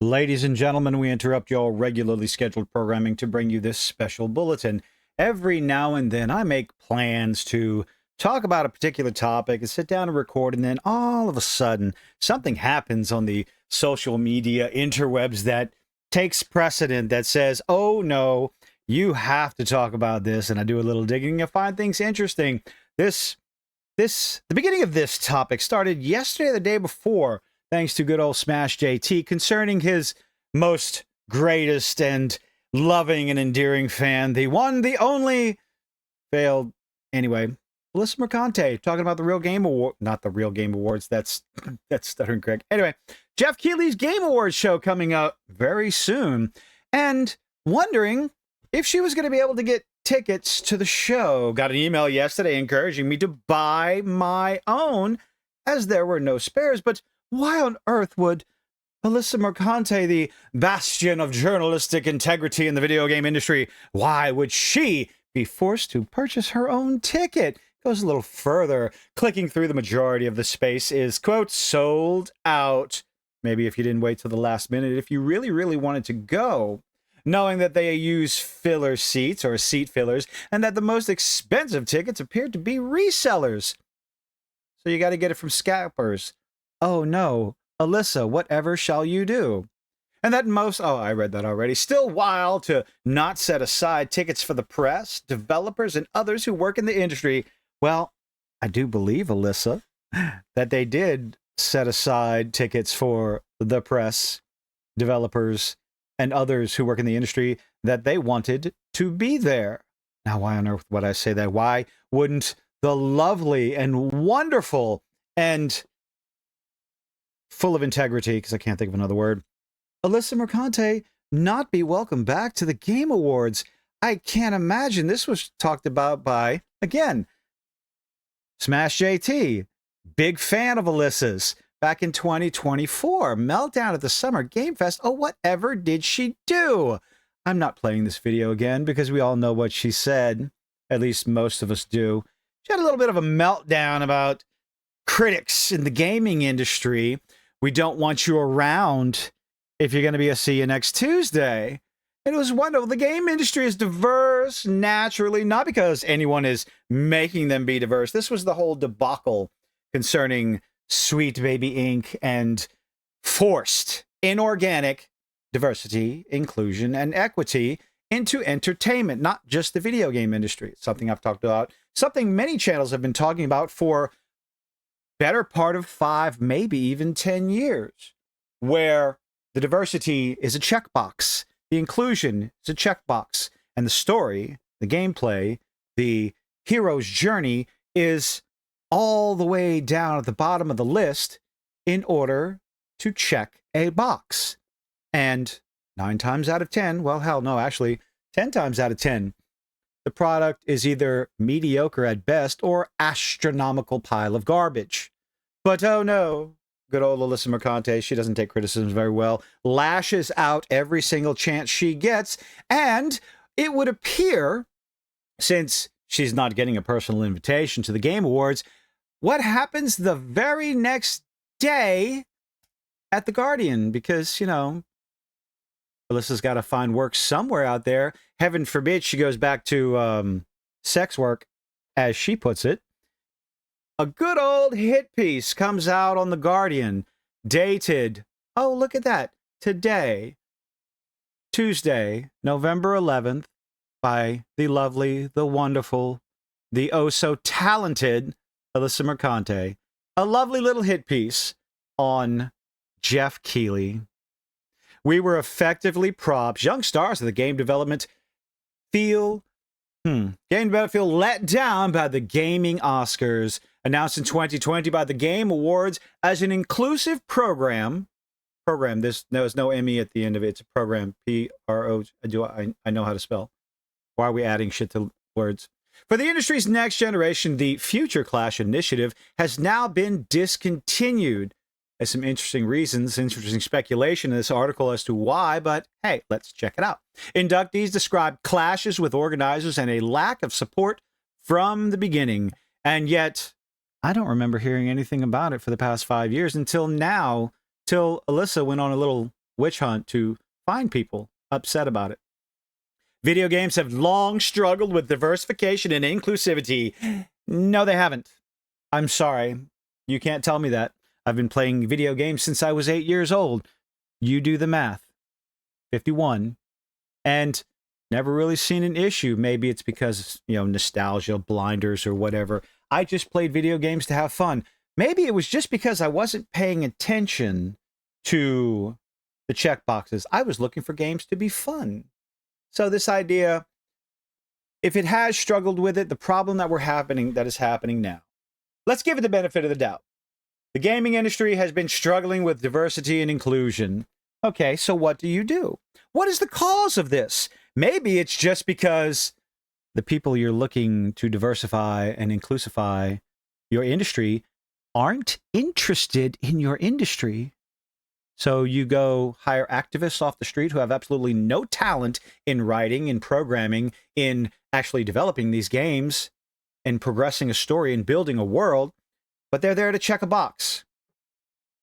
Ladies and gentlemen, we interrupt your regularly scheduled programming to bring you this special bulletin. Every now and then, I make plans to talk about a particular topic and sit down and record, and then all of a sudden, something happens on the social media interwebs that takes precedent that says, oh no, you have to talk about this. And I do a little digging and find things interesting. The beginning of this topic started yesterday, the day before, thanks to good old Smash JT, concerning his most greatest and loving and endearing fan, the one, the only, failed. Anyway, Melissa Mercante talking about the Real Game Award, not the Real Game Awards. That's stuttering correct. Anyway, Jeff Keighley's Game Awards show coming up very soon, and wondering if she was going to be able to get tickets to the show. Got an email yesterday encouraging me to buy my own, as there were no spares. But why on earth would Melissa Mercante, the bastion of journalistic integrity in the video game industry, why would she be forced to purchase her own ticket? Goes a little further. Clicking through the majority of the space is, quote, sold out. Maybe if you didn't wait till the last minute, if you really, really wanted to go, knowing that they use filler seats or seat fillers, and that the most expensive tickets appeared to be resellers. So you got to get it from scalpers. Oh no, Alyssa, whatever shall you do? And that most, oh, I read that already. Still wild to not set aside tickets for the press, developers, and others who work in the industry. Well, I do believe, Alyssa, that they did set aside tickets for the press, developers, and others who work in the industry that they wanted to be there. Now, why on earth would I say that? Why wouldn't the lovely and wonderful and full of integrity, because I can't think of another word, Alyssa Mercante not be welcome back to the Game Awards? I can't imagine. This was talked about by, again, Smash JT, big fan of Alyssa's. Back in 2024, Meltdown at the Summer Game Fest. Oh, whatever did she do? I'm not playing this video again because we all know what she said. At least most of us do. She had a little bit of a meltdown about critics in the gaming industry. We don't want you around if you're going to be a see you next Tuesday. And it was wonderful. The game industry is diverse naturally, not because anyone is making them be diverse. This was the whole debacle concerning Sweet Baby Inc. and forced inorganic diversity, inclusion, and equity into entertainment, not just the video game industry. Something I've talked about, something many channels have been talking about for better part of 5, maybe even 10 years, where the diversity is a checkbox, the inclusion is a checkbox, and the story, the gameplay, the hero's journey is all the way down at the bottom of the list in order to check a box. And 9 times out of 10, well, hell no, actually 10 times out of 10, the product is either mediocre at best or astronomical pile of garbage. But oh no, good old Alyssa Mercante, she doesn't take criticisms very well, lashes out every single chance she gets, and it would appear, since she's not getting a personal invitation to the Game Awards, what happens the very next day at The Guardian? Because, you know, Alyssa's got to find work somewhere out there. Heaven forbid she goes back to sex work, as she puts it. A good old hit piece comes out on The Guardian, dated, oh, look at that, today, Tuesday, November 11th, by the lovely, the wonderful, the oh-so-talented Alyssa Mercante. A lovely little hit piece on Jeff Keighley. We were effectively props, young stars of the game development feel let down by the gaming Oscars, announced in 2020 by the Game Awards as an inclusive program. There's no Emmy at the end of it. It's a program. P-R-O. I know how to spell. Why are we adding shit to words? For the industry's next generation, the Future Clash initiative has now been discontinued. There's some interesting reasons, interesting speculation in this article as to why, but hey, let's check it out. Inductees described clashes with organizers and a lack of support from the beginning, and yet I don't remember hearing anything about it for the past 5 years until now, till Alyssa went on a little witch hunt to find people upset about it. Video games have long struggled with diversification and inclusivity. No, they haven't. I'm sorry. You can't tell me that. I've been playing video games since I was 8 years old. You do the math. 51. And never really seen an issue. Maybe it's because, nostalgia, blinders, or whatever. I just played video games to have fun. Maybe it was just because I wasn't paying attention to the checkboxes. I was looking for games to be fun. So this idea, if it has struggled with it, the problem that is happening now. Let's give it the benefit of the doubt. The gaming industry has been struggling with diversity and inclusion. Okay, so what do? What is the cause of this? Maybe it's just because the people you're looking to diversify and inclusify your industry aren't interested in your industry. So you go hire activists off the street who have absolutely no talent in writing, in programming, in actually developing these games and progressing a story and building a world, but they're there to check a box.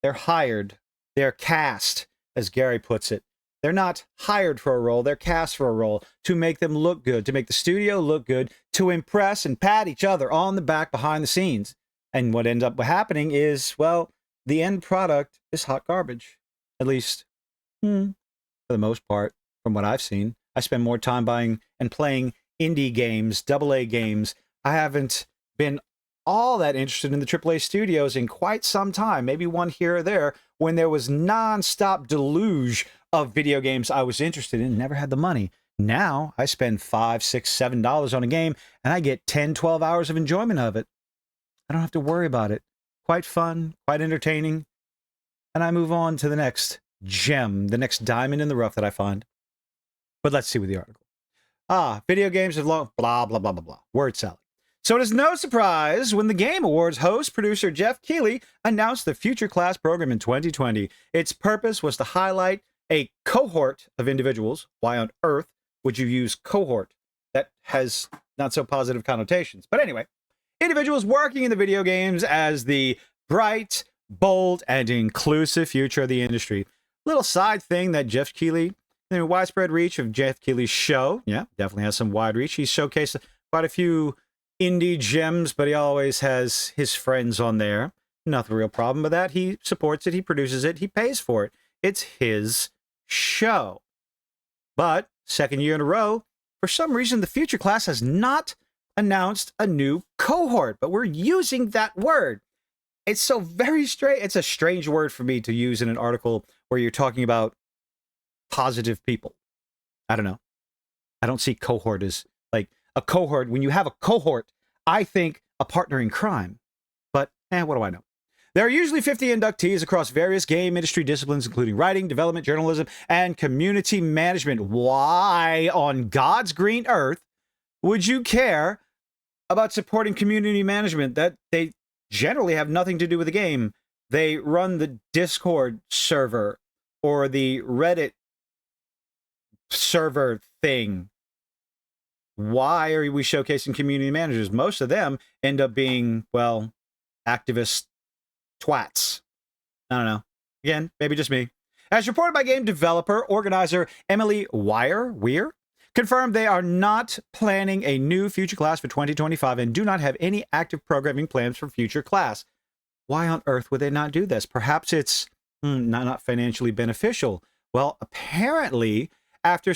They're hired. They're cast, as Gary puts it. They're not hired for a role. They're cast for a role to make them look good, to make the studio look good, to impress and pat each other on the back behind the scenes. And what ends up happening is, well, the end product is hot garbage, at least for the most part, from what I've seen. I spend more time buying and playing indie games, AA games. I haven't been all that interested in the AAA studios in quite some time, maybe one here or there, when there was nonstop deluge of video games I was interested in, never had the money. Now I spend $5, $6, $7 on a game and I get 10, 12 hours of enjoyment of it. I don't have to worry about it. Quite fun, quite entertaining. And I move on to the next gem, the next diamond in the rough that I find. But let's see with the article. Video games have long, blah, blah, blah, blah, blah. Word salad. So it is no surprise when the Game Awards host, producer Jeff Keighley, announced the Future Class program in 2020. Its purpose was to highlight a cohort of individuals. Why on earth would you use cohort? That has not so positive connotations. But anyway, individuals working in the video games as the bright, bold, and inclusive future of the industry. Little side thing that Jeff Keighley, the widespread reach of Jeff Keighley's show, definitely has some wide reach. He's showcased quite a few indie gems, but he always has his friends on there. Not the real problem with that. He supports it, he produces it, he pays for it. It's his show. But second year in a row, for some reason, the Future Class has not announced a new cohort, but we're using that word. It's so very strange. It's a strange word for me to use in an article where you're talking about positive people. I don't know. I don't see cohort as like a cohort. When you have a cohort, I think a partner in crime. But what do I know? There are usually 50 inductees across various game industry disciplines, including writing, development, journalism, and community management. Why on God's green earth would you care about supporting community management that they generally have nothing to do with the game? They run the Discord server or the Reddit server thing. Why are we showcasing community managers? Most of them end up being, well, activist twats. I don't know. Again, maybe just me. As reported by game developer, organizer Emily Weir, confirmed they are not planning a new Future Class for 2025 and do not have any active programming plans for Future Class. Why on earth would they not do this? Perhaps it's not financially beneficial. Well, apparently, after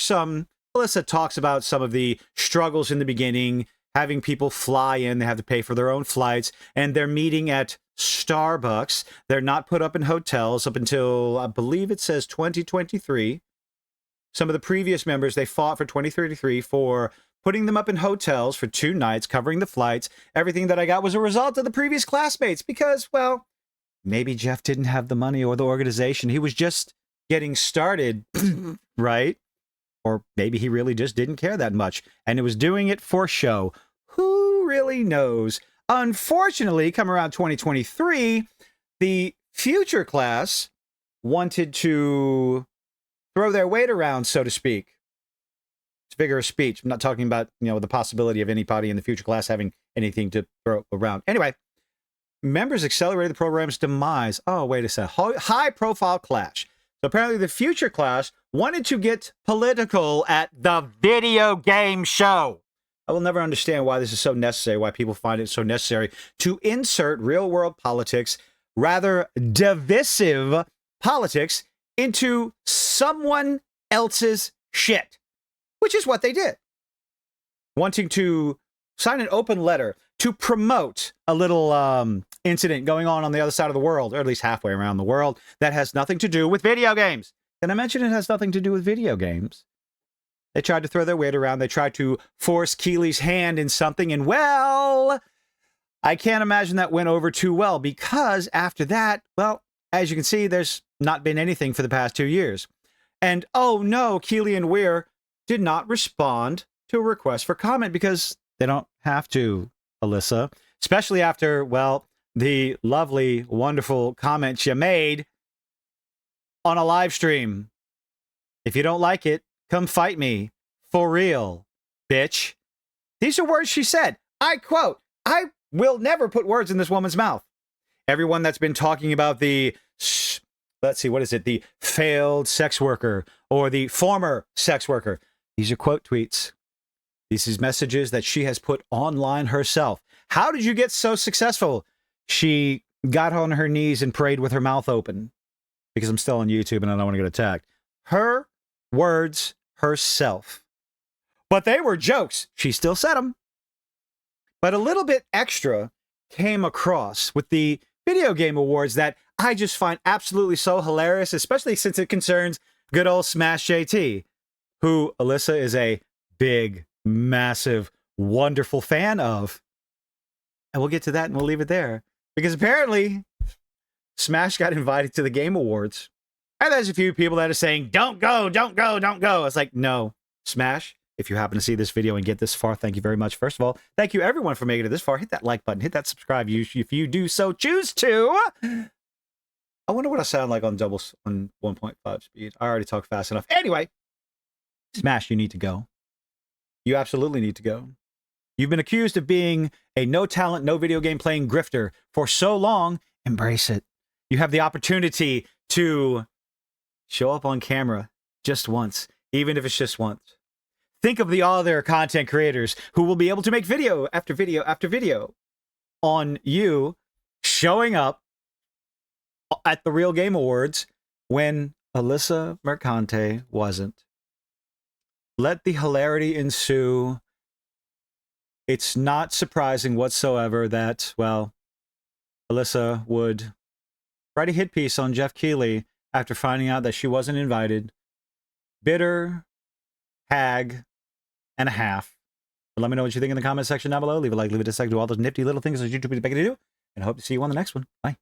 Melissa talks about some of the struggles in the beginning, having people fly in, they have to pay for their own flights, and they're meeting at Starbucks. They're not put up in hotels up until, I believe it says 2023. Some of the previous members, they fought for 2033 for putting them up in hotels for 2 nights, covering the flights. Everything that I got was a result of the previous classmates because, well, maybe Jeff didn't have the money or the organization. He was just getting started, right? Or maybe he really just didn't care that much and it was doing it for show. Who really knows? Unfortunately, come around 2023, the Future Class wanted to throw their weight around, so to speak. It's a figure of speech. I'm not talking about, the possibility of anybody in the Future Class having anything to throw around. Anyway, members accelerated the program's demise. Oh, wait a second. High-profile clash. So apparently the future class wanted to get political at the video game show. I will never understand why this is so necessary, why people find it so necessary to insert real-world politics, rather divisive politics, into someone else's shit, which is what they did. Wanting to sign an open letter to promote a little incident going on the other side of the world, or at least halfway around the world, that has nothing to do with video games. Did I mention it has nothing to do with video games? They tried to throw their weight around. They tried to force Keeley's hand in something, and well, I can't imagine that went over too well, because after that, well, as you can see, there's not been anything for the past 2 years. And oh no, Keeley and Weir did not respond to a request for comment, because they don't have to, Alyssa. Especially after, well, the lovely, wonderful comment you made on a live stream. If you don't like it, come fight me. For real, bitch. These are words she said. I quote, I will never put words in this woman's mouth. Everyone that's been talking about the, let's see, what is it? The failed sex worker or the former sex worker. These are quote tweets. These is messages that she has put online herself. How did you get so successful? She got on her knees and prayed with her mouth open, because I'm still on YouTube and I don't want to get attacked. Her words herself. But they were jokes. She still said them. But a little bit extra came across with the video game awards that I just find absolutely so hilarious, especially since it concerns good old Smash JT, who Alyssa is a big, massive, wonderful fan of. And we'll get to that and we'll leave it there. Because apparently, Smash got invited to the Game Awards. And there's a few people that are saying, don't go, don't go, don't go. It's like, no, Smash, if you happen to see this video and get this far, thank you very much. First of all, thank you everyone for making it this far. Hit that like button, hit that subscribe if you do so choose to. I wonder what I sound like on 1.5 speed. I already talk fast enough. Anyway, Smash, you need to go. You absolutely need to go. You've been accused of being a no talent, no video game playing grifter for so long. Embrace it. You have the opportunity to show up on camera just once, even if it's just once. Think of the other content creators who will be able to make video after video after video on you showing up at the Real Game Awards when Alyssa Mercante wasn't. Let the hilarity ensue. It's not surprising whatsoever that, well, Alyssa would write a hit piece on Jeff Keighley after finding out that she wasn't invited. Bitter hag and a half. But let me know what you think in the comment section down below. Leave a like, leave a dislike, do all those nifty little things that YouTube is begging to do. And I hope to see you on the next one. Bye.